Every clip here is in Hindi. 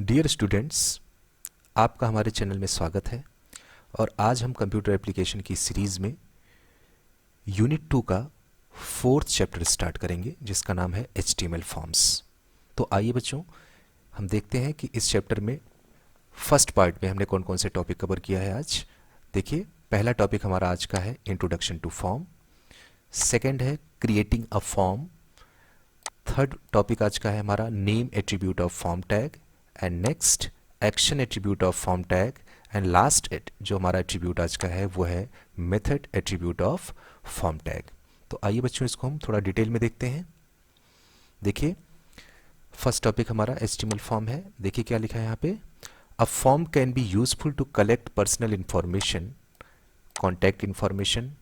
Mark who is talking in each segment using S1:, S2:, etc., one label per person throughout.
S1: डियर स्टूडेंट्स, आपका हमारे चैनल में स्वागत है। और आज हम कंप्यूटर एप्लीकेशन की सीरीज़ में यूनिट 2 का 4th चैप्टर स्टार्ट करेंगे, जिसका नाम है HTML फॉर्म्स। तो आइए बच्चों, हम देखते हैं कि इस चैप्टर में फर्स्ट पार्ट में हमने कौन कौन से टॉपिक कवर किया है आज। देखिए, पहला टॉपिक हमारा आज का है इंट्रोडक्शन टू फॉर्म, सेकेंड है creating a form, third topic आज का है हमारा name attribute of form tag, and next action attribute of form tag, and last जो हमारा एट्रीब्यूट आज का है वो है method attribute of form tag. तो आइए बच्चों, इसको हम थोड़ा डिटेल में देखते हैं। देखिए, फर्स्ट टॉपिक हमारा HTML फॉर्म है। देखिए क्या लिखा है यहाँ पे, a form can be useful to collect personal information, contact information,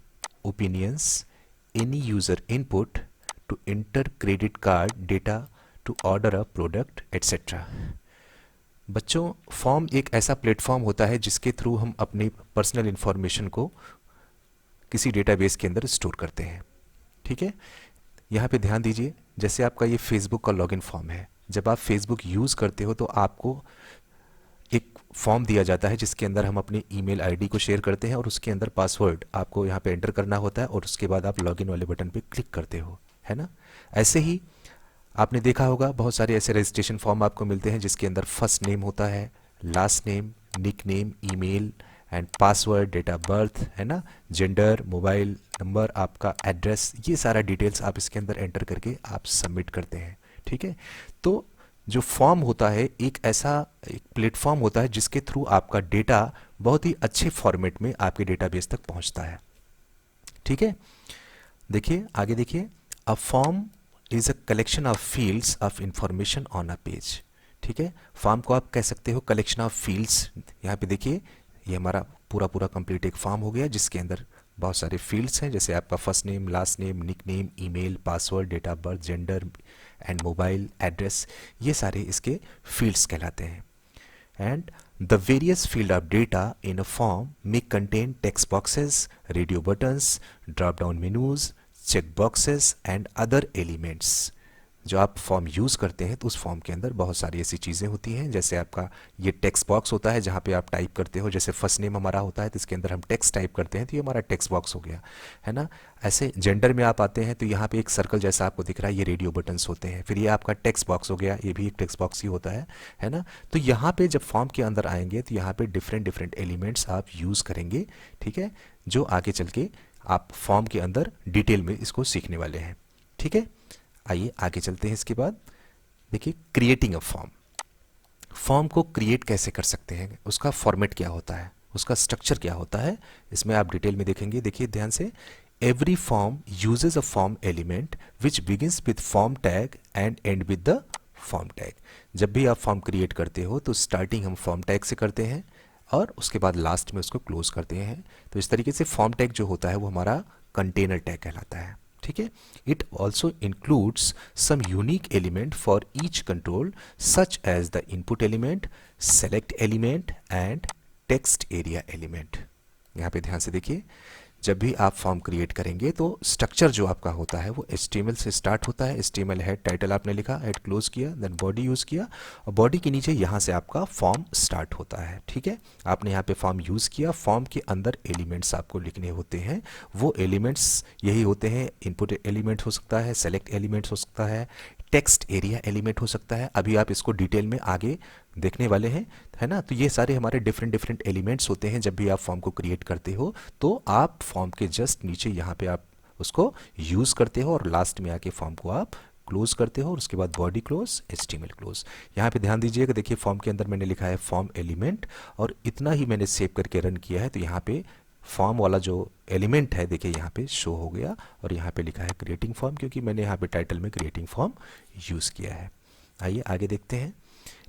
S1: opinions, any user input, to enter credit card data, to order a product, etc. बच्चों, फॉर्म एक ऐसा प्लेटफॉर्म होता है जिसके थ्रू हम अपनी पर्सनल इंफॉर्मेशन को किसी डेटाबेस के अंदर स्टोर करते हैं। ठीक है, यहाँ पे ध्यान दीजिए, जैसे आपका ये फेसबुक का लॉगिन फॉर्म है। जब आप फेसबुक यूज़ करते हो तो आपको एक फॉर्म दिया जाता है जिसके अंदर हम अपनी ईमेल आईडी को शेयर करते हैं और उसके अंदर पासवर्ड आपको यहाँ पे एंटर करना होता है और उसके बाद आप लॉगिन वाले बटन पे क्लिक करते हो, है ना। ऐसे ही आपने देखा होगा बहुत सारे ऐसे रजिस्ट्रेशन फॉर्म आपको मिलते हैं जिसके अंदर फर्स्ट नेम होता है, last name, nick name, email and password, date of birth, है ना, जेंडर, मोबाइल नंबर, आपका एड्रेस, ये सारा डिटेल्स आप इसके अंदर एंटर करके आप सबमिट करते हैं। ठीक है, तो जो फॉर्म होता है एक ऐसा एक प्लेटफॉर्म होता है जिसके थ्रू आपका डेटा बहुत ही अच्छे फॉर्मेट में आपके डेटाबेस तक पहुंचता है। ठीक है, देखिए आगे देखिए, a form is a collection of fields of information on a page. ठीक है, फॉर्म को आप कह सकते हो कलेक्शन ऑफ फील्ड्स। यहाँ पे देखिए, ये हमारा पूरा पूरा कंप्लीट एक फॉर्म हो गया जिसके अंदर बहुत सारे फील्ड्स हैं, जैसे आपका first name, last name, nick name, email, password, date of birth, gender and mobile address, ये सारे इसके फील्ड्स कहलाते हैं। And the various field of data in a form may contain text boxes, radio buttons, drop down menus, check boxes and other elements. जो आप फॉर्म यूज़ करते हैं तो उस फॉर्म के अंदर बहुत सारी ऐसी चीज़ें होती हैं, जैसे आपका ये टेक्स्ट बॉक्स होता है जहाँ पे आप टाइप करते हो। जैसे फर्स्ट नेम हमारा होता है तो इसके अंदर हम टेक्स्ट टाइप करते हैं तो ये हमारा टेक्स्ट बॉक्स हो गया, है ना। ऐसे जेंडर में आप आते हैं तो यहाँ पे एक सर्कल जैसा आपको दिख रहा है, ये रेडियो बटन्स होते हैं। फिर ये आपका टेक्स्ट बॉक्स हो गया, ये भी एक टेक्स्ट बॉक्स ही होता है ना। तो यहाँ पे जब फॉर्म के अंदर आएंगे तो यहाँ पे डिफरेंट डिफरेंट एलिमेंट्स आप यूज़ करेंगे। ठीक है, जो आगे चल के आप फॉर्म के अंदर डिटेल में इसको सीखने वाले हैं। ठीक है, आइए आगे चलते हैं। इसके बाद देखिए, क्रिएटिंग अ फॉर्म। फॉर्म को क्रिएट कैसे कर सकते हैं, उसका फॉर्मेट क्या होता है, उसका स्ट्रक्चर क्या होता है, इसमें आप डिटेल में देखेंगे। देखिए ध्यान से, every form usage a form element which begins with form tag and and with the form tag. जब भी आप फॉर्म क्रिएट करते हो तो स्टार्टिंग हम फॉर्म टैग से करते हैं और उसके बाद लास्ट में उसको क्लोज करते हैं। तो इस तरीके से फॉर्म टैग जो होता है वो हमारा कंटेनर टैग कहलाता है। ठीक है, it also includes some unique element for each control such as the input element, select element and text area element. यहाँ पे ध्यान से देखिए, जब भी आप फॉर्म क्रिएट करेंगे तो स्ट्रक्चर जो आपका होता है वो HTML से स्टार्ट होता है। HTML हेड, टाइटल आपने लिखा, हेड क्लोज किया, देन बॉडी यूज़ किया और बॉडी के नीचे यहाँ से आपका फॉर्म स्टार्ट होता है। ठीक है, आपने यहाँ पे फॉर्म यूज़ किया, फॉर्म के अंदर एलिमेंट्स आपको लिखने होते हैं। वो एलिमेंट्स यही होते हैं, इनपुट एलिमेंट हो सकता है, सेलेक्ट एलिमेंट हो सकता है, टेक्स्ट एरिया एलिमेंट हो सकता है। अभी आप इसको डिटेल में आगे देखने वाले हैं, है ना। तो ये सारे हमारे डिफरेंट डिफरेंट एलिमेंट्स होते हैं। जब भी आप फॉर्म को क्रिएट करते हो तो आप फॉर्म के जस्ट नीचे यहाँ पे आप उसको यूज़ करते हो और लास्ट में आके फॉर्म को आप क्लोज करते हो और उसके बाद बॉडी क्लोज, HTML क्लोज। यहाँ पे ध्यान दीजिएगा, देखिए फॉर्म के अंदर मैंने लिखा है फॉर्म एलिमेंट और इतना ही मैंने सेव करके रन किया है तो यहाँ पे फॉर्म वाला जो एलिमेंट है देखिए यहाँ पे शो हो गया और यहाँ पे लिखा है क्रिएटिंग फॉर्म, क्योंकि मैंने यहाँ पे टाइटल में क्रिएटिंग फॉर्म यूज़ किया है। आइए आगे देखते हैं,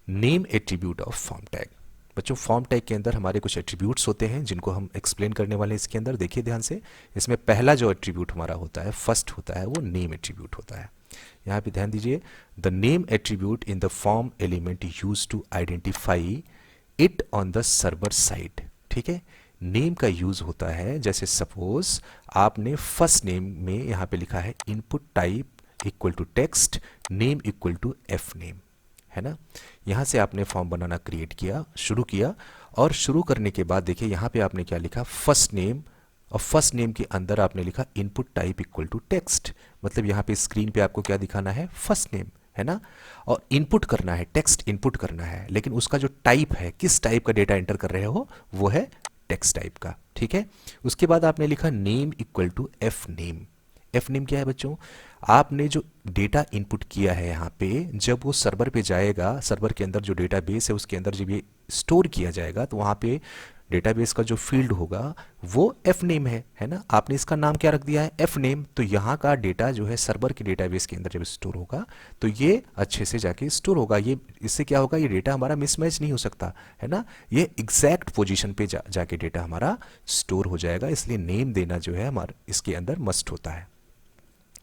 S1: name attribute of form tag. बच्चों, फॉर्म टैग के अंदर हमारे कुछ एट्रीब्यूट्स होते हैं जिनको हम एक्सप्लेन करने वाले हैं इसके अंदर। देखिए ध्यान से, इसमें पहला जो एट्रीब्यूट हमारा होता है, फर्स्ट होता है, वो नेम एट्रीब्यूट होता है। यहाँ पे ध्यान दीजिए, the name attribute in the form element use to identify it on the server side. ठीक है, नेम का यूज होता है, जैसे सपोज आपने फर्स्ट नेम में यहाँ पे लिखा है input type equal to text, name equal to F name, है ना। यहाँ से आपने फॉर्म बनाना क्रिएट किया, शुरू किया, और शुरू करने के बाद देखिए यहाँ पे आपने क्या लिखा, फर्स्ट नेम, और फर्स्ट नेम के अंदर आपने लिखा input type equal to text. मतलब यहाँ पे स्क्रीन पे आपको क्या दिखाना है, फर्स्ट नेम, है ना, और इनपुट करना है, टेक्स्ट इनपुट करना है, लेकिन उसका जो टाइप है, किस टाइप का डेटा एंटर कर रहे हो, वो है टेक्स्ट टाइप का, ठीक है। उसके बाद आपने लिखा name equal to F name. F name क्या है बच्चों, आपने जो डेटा इनपुट किया है यहाँ पे, जब वो सर्वर पे जाएगा, सर्वर के अंदर जो डेटाबेस है उसके अंदर जब ये स्टोर किया जाएगा, तो वहाँ पे डेटाबेस का जो फील्ड होगा वो एफ नेम है ना। आपने इसका नाम क्या रख दिया है, एफ नेम। तो यहाँ का डेटा जो है सर्वर के डेटाबेस के अंदर जब स्टोर होगा तो ये अच्छे से जाके स्टोर होगा। ये इससे क्या होगा, ये डेटा हमारा मिसमैच नहीं हो सकता, है ना। ये एग्जैक्ट पोजीशन पे जाके डेटा हमारा स्टोर हो जाएगा, इसलिए नेम देना जो है हमारा इसके अंदर मस्ट होता है,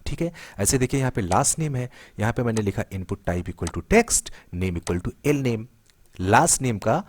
S1: ठीक है। ऐसे देखिए यहाँ पे लास्ट नेम है, यहाँ पे मैंने लिखा input type equal to text, name equal to L name. Last name का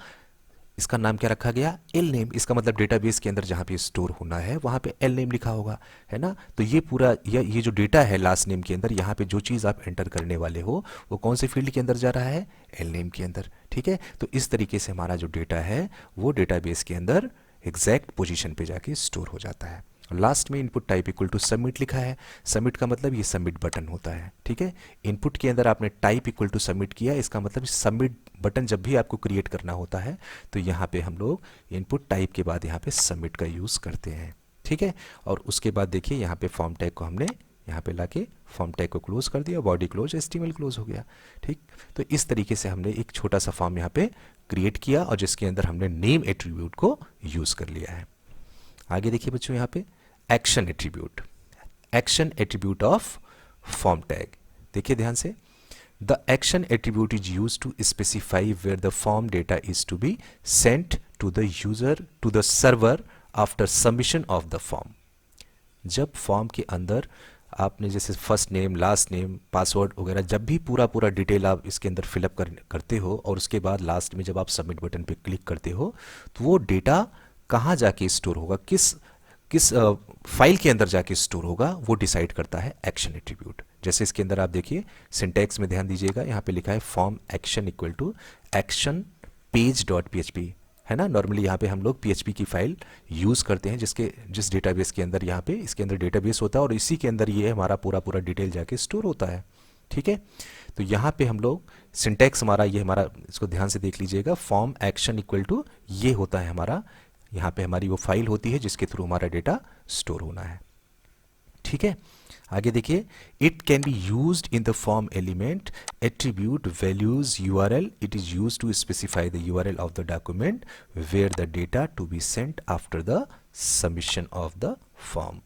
S1: इसका नाम क्या रखा गया, एल नेम। इसका मतलब डेटाबेस के अंदर जहाँ पे स्टोर होना है वहाँ पे एल नेम लिखा होगा, है ना। तो ये पूरा ये जो डेटा है लास्ट नेम के अंदर, यहाँ पे जो चीज़ आप एंटर करने वाले हो वो कौन से फील्ड के अंदर जा रहा है, एल नेम के अंदर, ठीक है। तो इस तरीके से हमारा जो डेटा है वो डेटाबेस के अंदर एग्जैक्ट पोजीशन पे जाके स्टोर हो जाता है। लास्ट में input type equal to submit लिखा है। सबमिट का मतलब ये सबमिट बटन होता है, ठीक है। इनपुट के अंदर आपने टाइप इक्वल टू सबमिट किया, इसका मतलब सबमिट बटन जब भी आपको क्रिएट करना होता है तो यहाँ पे हम लोग इनपुट टाइप के बाद यहाँ पे सबमिट का यूज़ करते हैं, ठीक है। और उसके बाद देखिए यहाँ पे फॉर्म टैग को हमने यहाँ पे लाके फॉर्म टैग को क्लोज कर दिया, बॉडी क्लोज, एचटीएमएल क्लोज हो गया, ठीक। तो इस तरीके से हमने एक छोटा सा फॉर्म यहाँ पे क्रिएट किया और जिसके अंदर हमने नेम एट्रीब्यूट को यूज़ कर लिया है। आगे देखिए बच्चों यहाँ पे action attribute, action attribute of form tag. देखिए ध्यान से, the action attribute is use to specify where the form data is to be sent to the user to the server after submission of the form. जब फॉर्म के अंदर आपने जैसे first name, last name, password वगैरह जब भी पूरा डिटेल आप इसके अंदर फिलअप करते हो और उसके बाद लास्ट में जब आप सबमिट बटन पे क्लिक करते हो तो वो डेटा कहाँ जाके स्टोर होगा, किस फाइल के अंदर जाके स्टोर होगा, वो डिसाइड करता है एक्शन एट्रीब्यूट। जैसे इसके अंदर आप देखिए सिंटैक्स में ध्यान दीजिएगा, यहाँ पे लिखा है form action equal to action page dot PHP, है ना। नॉर्मली यहाँ पे हम लोग पीएचपी की फाइल यूज़ करते हैं जिस डेटाबेस के अंदर यहाँ पे इसके अंदर डेटाबेस होता है और इसी के अंदर ये हमारा पूरा डिटेल जाके स्टोर होता है, ठीक है। तो यहाँ पे हम लोग सिंटैक्स हमारा इसको ध्यान से देख लीजिएगा, फॉर्म एक्शन इक्वल टू ये होता है हमारा, यहाँ पे हमारी वो फाइल होती है जिसके थ्रू हमारा डेटा स्टोर होना है, ठीक है। आगे देखिए, it can be used in the form element attribute values URL, it is used to specify the URL of the document where the data to be sent after the submission of the form,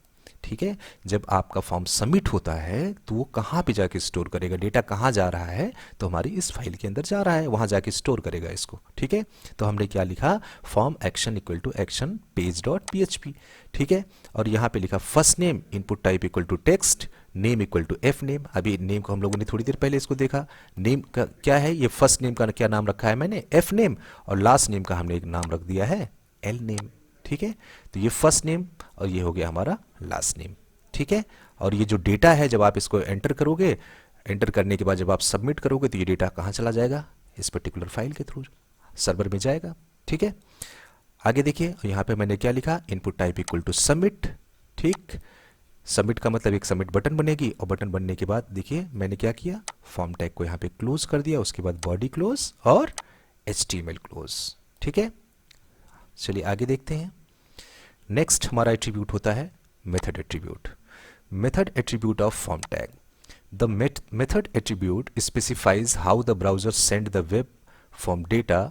S1: ठीक है। जब आपका फॉर्म सबमिट होता है तो वो कहाँ पे जाके स्टोर करेगा, डेटा कहाँ जा रहा है, तो हमारी इस फाइल के अंदर जा रहा है, वहाँ जाके स्टोर करेगा इसको, ठीक है। तो हमने क्या लिखा, form action equal to action page dot PHP, ठीक है। और यहाँ पे लिखा first name input type equal to text, name equal to F name. अभी नेम को हम लोगों ने थोड़ी देर पहले इसको देखा, नेम का क्या है, ये फर्स्ट नेम का क्या नाम रखा है मैंने, एफ नेम, और लास्ट नेम का हमने एक नाम रख दिया है एल नेम, ठीक है। तो ये फर्स्ट नेम और ये हो गया हमारा लास्ट नेम, ठीक है। और ये जो डेटा है जब आप इसको एंटर करोगे, एंटर करने के बाद जब आप सबमिट करोगे तो ये डेटा कहाँ चला जाएगा, इस पर्टिकुलर फाइल के थ्रू सर्वर में जाएगा, ठीक है। आगे देखिए, यहाँ पे मैंने क्या लिखा, input type equal to submit, ठीक। सबमिट का मतलब एक सबमिट बटन बनेगी और बटन बनने के बाद देखिए मैंने क्या किया, फॉर्म टैग को यहाँ पे क्लोज कर दिया, उसके बाद बॉडी क्लोज और HTML क्लोज, ठीक है। चलिए आगे देखते हैं। नेक्स्ट हमारा एट्रीब्यूट होता है method attribute, method attribute of form tag. The method attribute specifies how the browser send the web form data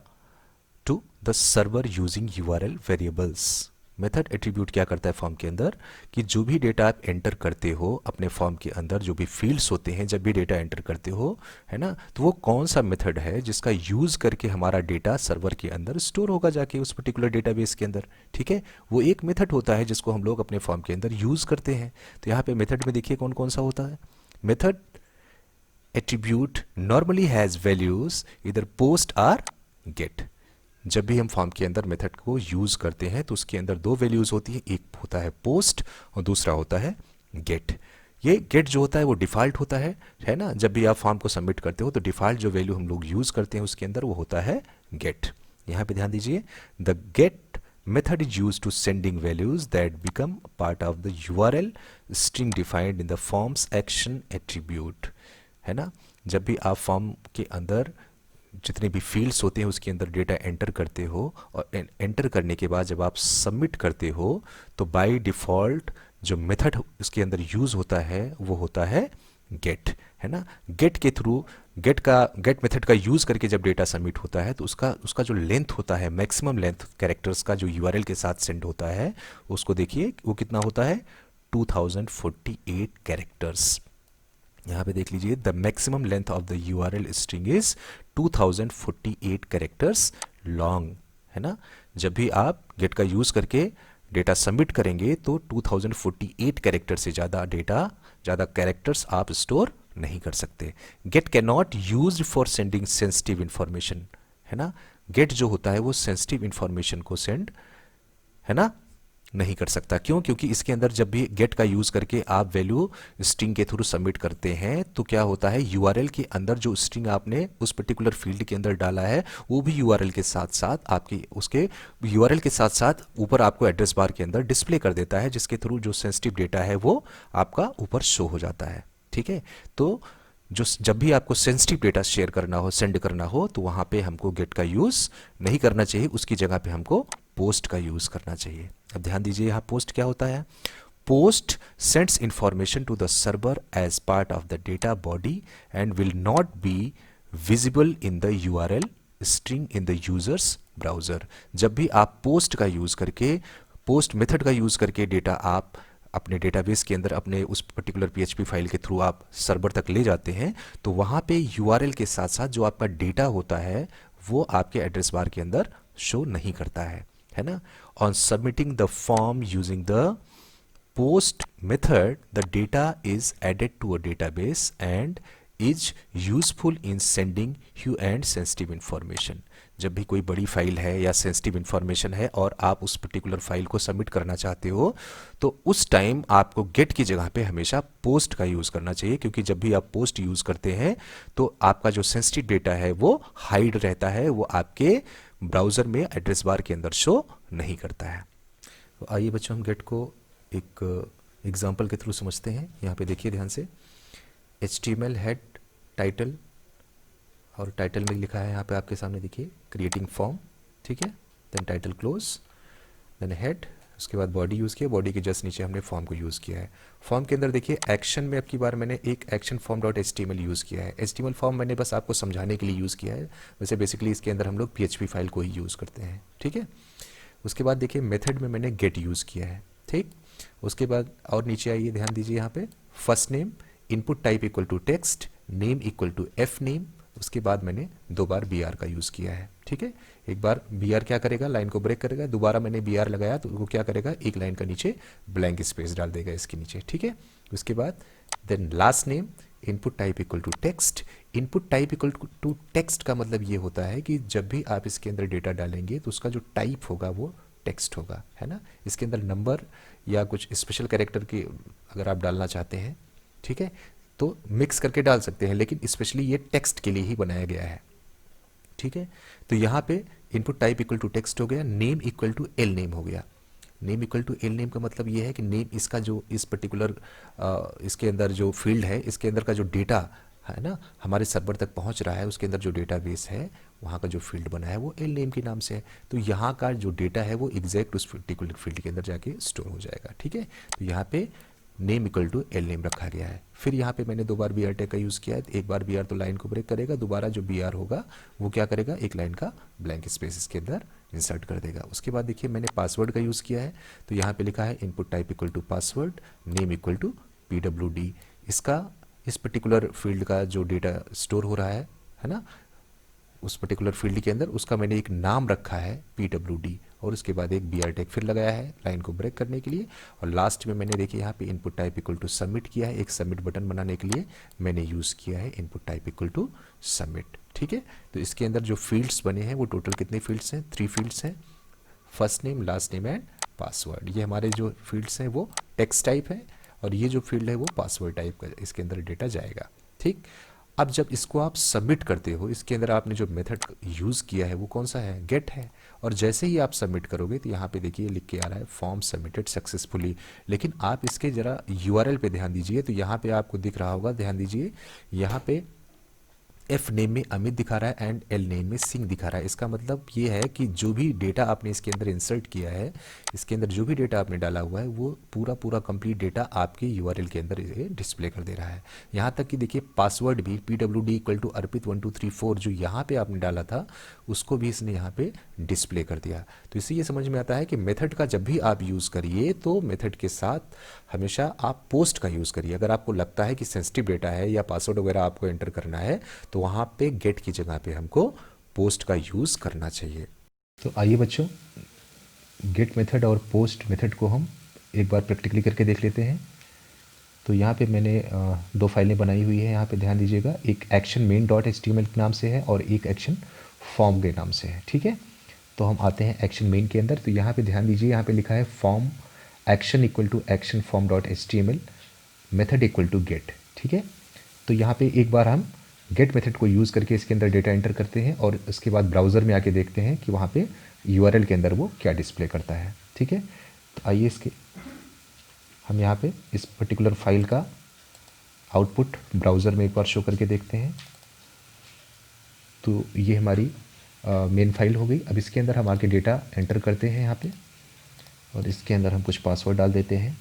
S1: to the server using URL variables. Method attribute क्या करता है फॉर्म के अंदर, कि जो भी डेटा आप एंटर करते हो अपने फॉर्म के अंदर, जो भी फील्ड्स होते हैं, जब भी डेटा एंटर करते हो, है ना, तो वो कौन सा मेथड है जिसका यूज़ करके हमारा डेटा सर्वर के अंदर स्टोर होगा जाके उस पर्टिकुलर डेटाबेस के अंदर, ठीक है। वो एक मेथड होता है जिसको हम लोग अपने फॉर्म के अंदर यूज़ करते हैं। तो यहाँ पे मेथड में देखिए कौन कौन सा होता है। Method attribute normally has values इधर पोस्ट आर गेट। जब भी हम फॉर्म के अंदर मेथड को यूज़ करते हैं तो उसके अंदर दो वैल्यूज़ होती हैं, एक होता है पोस्ट और दूसरा होता है गेट। ये गेट जो होता है वो डिफ़ॉल्ट होता है ना। जब भी आप फॉर्म को सबमिट करते हो तो डिफ़ॉल्ट जो वैल्यू हम लोग यूज़ करते हैं उसके अंदर वो होता है गेट। यहाँ पे ध्यान दीजिए, the get method is used to sending values that become part of the URL string defined in the forms action attribute, है ना। जब भी आप फॉर्म के अंदर जितने भी फील्ड्स होते हैं उसके अंदर डेटा एंटर करते हो और एंटर करने के बाद जब आप सबमिट करते हो तो बाय डिफ़ॉल्ट जो मेथड उसके अंदर यूज़ होता है वो होता है गेट, है ना। गेट के थ्रू गेट मेथड का यूज़ करके जब डेटा सबमिट होता है तो उसका उसका जो लेंथ होता है, मैक्सिमम लेंथ कैरेक्टर्स का जो यूआरएल के साथ सेंड होता है उसको देखिए वो कितना होता है, 2048 कैरेक्टर्स। यहाँ पे देख लीजिए, the maximum length of the URL string is 2048 characters long, है ना। जब भी आप गेट का यूज़ करके डेटा सबमिट करेंगे तो 2048 कैरेक्टर से ज़्यादा कैरेक्टर्स आप स्टोर नहीं कर सकते। Get can not use for sending sensitive information, है ना। गेट जो होता है वो सेंसिटिव इंफॉर्मेशन को सेंड, है ना, नहीं कर सकता। क्यों? क्योंकि इसके अंदर जब भी गेट का यूज़ करके आप वैल्यू स्ट्रिंग के थ्रू सबमिट करते हैं तो क्या होता है, यूआरएल के अंदर जो स्ट्रिंग आपने उस पर्टिकुलर फील्ड के अंदर डाला है वो भी यूआरएल के साथ साथ आपकी उसके यूआरएल के साथ साथ ऊपर आपको एड्रेस बार के अंदर डिस्प्ले कर देता है, जिसके थ्रू जो सेंसिटिव डेटा है वो आपका ऊपर शो हो जाता है। ठीक है, तो जब भी आपको सेंसिटिव डेटा शेयर करना हो, सेंड करना हो, तो वहाँ पे हमको गेट का यूज़ नहीं करना चाहिए, उसकी जगह पे हमको पोस्ट का यूज़ करना चाहिए। अब ध्यान दीजिए यहाँ पोस्ट क्या होता है। Post sends information to the server as part of the data body and will not be visible in the URL string in the user's browser. जब भी आप पोस्ट का यूज़ करके, पोस्ट मेथड का यूज़ करके डेटा आप अपने डेटाबेस के अंदर अपने उस पर्टिकुलर पीएचपी फाइल के थ्रू आप सर्वर तक ले जाते हैं तो वहाँ पे यूआरएल के साथ साथ जो आपका डेटा होता है वो आपके एड्रेस बार के अंदर शो नहीं करता है ना। On submitting the form using the post method the data is added to a database and is useful in sending huge and sensitive information. जब भी कोई बड़ी फाइल है या सेंसिटिव इंफॉर्मेशन है और आप उस पर्टिकुलर फाइल को सबमिट करना चाहते हो तो उस टाइम आपको गेट की जगह पे हमेशा पोस्ट का यूज़ करना चाहिए, क्योंकि जब भी आप पोस्ट यूज़ करते हैं तो आपका जो सेंसिटिव डेटा है वो हाइड रहता है, वो आपके ब्राउज़र में एड्रेस बार के अंदर शो नहीं करता है। तो आइए बच्चों हम गेट को एक एग्जाम्पल के थ्रू समझते हैं। यहाँ पे देखिए ध्यान से, HTML हेड टाइटल, और टाइटल में लिखा है यहाँ पे आपके सामने देखिए क्रिएटिंग फॉर्म, ठीक है। Then title close, then head, उसके बाद बॉडी यूज़ किया, बॉडी के जस्ट नीचे हमने फॉर्म को यूज़ किया है। फॉर्म के अंदर देखिए एक्शन में अब की बार मैंने एक action form dot HTML use किया है। HTML फॉर्म मैंने बस आपको समझाने के लिए यूज़ किया है, वैसे बेसिकली इसके अंदर हम लोग PHP फाइल को ही यूज़ करते हैं, ठीक है। उसके बाद देखिए मेथड में मैंने गेट यूज़ किया है, ठीक। उसके बाद और नीचे आइए, ध्यान दीजिए यहाँ पे first name, input type equal to text, name equal to F name, उसके बाद मैंने 2 बार BR का यूज़ किया है, ठीक है। एक बार BR क्या करेगा, लाइन को ब्रेक करेगा, दोबारा मैंने BR लगाया तो वो क्या करेगा, एक लाइन का नीचे ब्लैंक स्पेस डाल देगा इसके नीचे, ठीक है। उसके बाद then last name, input type equal to text. Input type equal to text का मतलब ये होता है कि जब भी आप इसके अंदर डेटा डालेंगे तो उसका जो टाइप होगा वो टेक्स्ट होगा, है ना। इसके अंदर नंबर या कुछ स्पेशल कैरेक्टर की अगर आप डालना चाहते हैं, ठीक है, तो मिक्स करके डाल सकते हैं, लेकिन स्पेशली ये टेक्स्ट के लिए ही बनाया गया है, ठीक है। तो यहाँ पे input type equal to text हो गया, name equal to L name हो गया। Name equal to L name का मतलब ये है कि नेम इसका जो इस पर्टिकुलर इसके अंदर जो फील्ड है, इसके अंदर का जो डेटा है ना हमारे सर्वर तक पहुँच रहा है, उसके अंदर जो डेटाबेस है वहाँ का जो फील्ड बना है वो एल नेम के नाम से है। तो यहाँ का जो डेटा है वो एग्जैक्ट उस पर्टिकुलर फील्ड के अंदर जाके स्टोर हो जाएगा, ठीक है। तो यहाँ पे name equal to L name रखा गया है। फिर यहाँ पे मैंने 2 बार BR टैग का यूज़ किया है। एक बार BR तो लाइन को ब्रेक करेगा, दोबारा जो BR होगा वो क्या करेगा, एक लाइन का ब्लैंक स्पेस इसके अंदर इंसर्ट कर देगा। उसके बाद देखिए मैंने पासवर्ड का यूज़ किया है, तो यहाँ पे लिखा है input type equal to password, name equal to PWD। इसका इस पर्टिकुलर फील्ड का जो डेटा स्टोर हो रहा है ना, उस पर्टिकुलर फील्ड के अंदर उसका मैंने एक नाम रखा है PWD, और उसके बाद एक BR टैग फिर लगाया है लाइन को ब्रेक करने के लिए। और लास्ट में मैंने देखिए यहाँ पे input type equal to submit किया है, एक सबमिट बटन बनाने के लिए मैंने यूज़ किया है input type equal to submit, ठीक है। तो इसके अंदर जो फील्ड्स बने हैं वो टोटल कितने फील्ड्स हैं, 3 फील्ड्स हैं, first name, last name and password. ये हमारे जो फील्ड्स हैं वो टेक्स्ट टाइप है, और ये जो फील्ड है वो पासवर्ड टाइप का इसके अंदर डेटा जाएगा। ठीक, अब जब इसको आप सबमिट करते हो, इसके अंदर आपने जो मेथड यूज़ किया है वो कौन सा है, गेट है। और जैसे ही आप सबमिट करोगे तो यहाँ पे देखिए लिख के आ रहा है फॉर्म सबमिटेड सक्सेसफुली। लेकिन आप इसके ज़रा यूआरएल पे ध्यान दीजिए, तो यहाँ पे आपको दिख रहा होगा, ध्यान दीजिए, यहाँ पे एफ नेम में अमित दिखा रहा है एंड एल नेम में सिंह दिखा रहा है। इसका मतलब ये है कि जो भी डेटा आपने इसके अंदर इंसर्ट किया है, इसके अंदर जो भी डेटा आपने डाला हुआ है वो पूरा पूरा कंप्लीट डेटा आपके यूआरएल के अंदर डिस्प्ले कर दे रहा है। यहाँ तक कि देखिए पासवर्ड भी PWD इक्वल टू अर्पित1234 जो यहाँ पे आपने डाला था उसको भी इसने यहाँ पे डिस्प्ले कर दिया। तो इससे ये समझ में आता है कि मेथड का जब भी आप यूज़ करिए तो मेथड के साथ हमेशा आप पोस्ट का यूज़ करिए। अगर आपको लगता है कि सेंसिटिव डेटा है या पासवर्ड वगैरह आपको एंटर करना है तो वहाँ पे गेट की जगह पे हमको पोस्ट का यूज़ करना चाहिए। तो आइए बच्चों, गेट मेथड और पोस्ट मेथड को हम एक बार प्रैक्टिकली करके देख लेते हैं। तो यहाँ पे मैंने दो फाइलें बनाई हुई है, यहाँ पे ध्यान दीजिएगा, एक एक्शन मेन डॉट HTML के नाम से है और एक एक्शन फॉर्म के नाम से है। ठीक है, तो हम आते हैं एक्शन मेन के अंदर। तो यहाँ पे ध्यान दीजिए, यहाँ पे लिखा है form action equal to action form dot HTML method equal to get. ठीक है, तो यहाँ पे एक बार हम गेट मेथड को यूज़ करके इसके अंदर डेटा एंटर करते हैं और उसके बाद ब्राउज़र में आके देखते हैं कि वहाँ पे यूआरएल के अंदर वो क्या डिस्प्ले करता है। ठीक है, तो आइए इसके हम यहाँ पे इस पर्टिकुलर फाइल का आउटपुट ब्राउज़र में एक बार शो करके देखते हैं। तो ये हमारी मेन फाइल हो गई। अब इसके अंदर हम आके डेटा एंटर करते हैं यहाँ पे और इसके अंदर हम कुछ पासवर्ड डाल देते हैं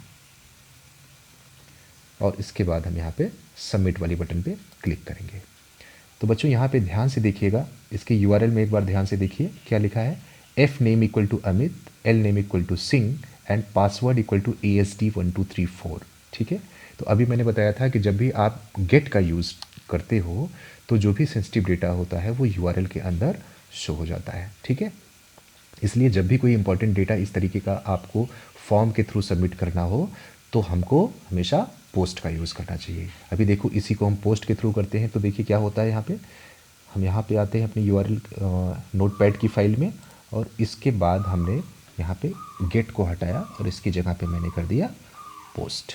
S1: और इसके बाद हम यहाँ पे सबमिट वाली बटन पे क्लिक करेंगे। तो बच्चों यहाँ पे ध्यान से देखिएगा, इसके यूआरएल में एक बार ध्यान से देखिए क्या लिखा है, F name equal to Amit, L name equal to Singh and password equal to ASD1234। ठीक है, तो अभी मैंने बताया था कि जब भी आप गेट का यूज़ करते हो तो जो भी सेंसिटिव डेटा होता है वो यूआरएल के अंदर शो हो जाता है। ठीक है, इसलिए जब भी कोई इंपॉर्टेंट डेटा इस तरीके का आपको फॉर्म के थ्रू सबमिट करना हो तो हमको हमेशा पोस्ट का यूज़ करना चाहिए। अभी देखो इसी को हम पोस्ट के थ्रू करते हैं तो देखिए क्या होता है, यहाँ पे हम यहाँ पे आते हैं अपनी यूआरएल नोटपैड की फाइल में और इसके बाद हमने यहाँ पे गेट को हटाया और इसकी जगह पे मैंने कर दिया पोस्ट।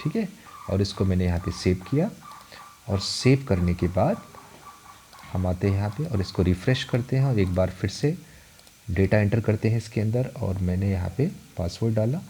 S1: ठीक है, और इसको मैंने यहाँ पे सेव किया और सेव करने के बाद हम आते हैं यहाँ पे और इसको रिफ़्रेश करते हैं और एक बार फिर से डेटा एंटर करते हैं इसके अंदर और मैंने यहाँ पे पासवर्ड डाला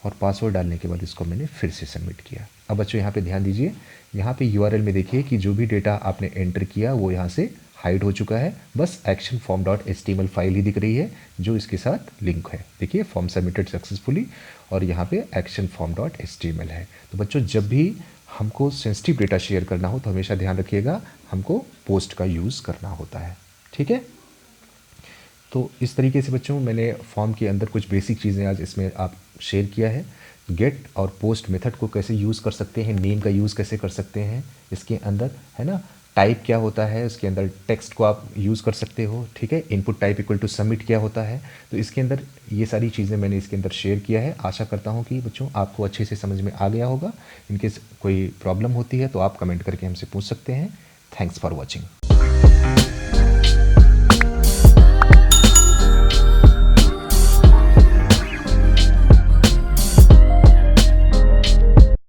S1: और पासवर्ड डालने के बाद इसको मैंने फिर से सबमिट किया। अब बच्चों यहाँ पे ध्यान दीजिए, यहाँ पे यूआरएल में देखिए कि जो भी डेटा आपने एंटर किया वो यहाँ से हाइड हो चुका है, बस action form dot HTML file ही दिख रही है जो इसके साथ लिंक है। देखिए फॉर्म सबमिटेड सक्सेसफुली और यहाँ पे एक्शन फॉर्म डॉट HTML है। तो बच्चों जब भी हमको सेंसिटिव डेटा शेयर करना हो तो हमेशा ध्यान रखिएगा हमको पोस्ट का यूज़ करना होता है। ठीक है, तो इस तरीके से बच्चों मैंने फॉर्म के अंदर कुछ बेसिक चीज़ें आज इसमें आप शेयर किया है। गेट और पोस्ट मेथड को कैसे यूज़ कर सकते हैं, नेम का यूज़ कैसे कर सकते हैं इसके अंदर, है ना, टाइप क्या होता है, उसके अंदर टेक्स्ट को आप यूज़ कर सकते हो। ठीक है, input type equal to submit क्या होता है, तो इसके अंदर ये सारी चीज़ें मैंने इसके अंदर शेयर किया है। आशा करता हूँ कि बच्चों आपको अच्छे से समझ में आ गया होगा। इनकेस कोई प्रॉब्लम होती है तो आप कमेंट करके हमसे पूछ सकते हैं। Thanks for watching.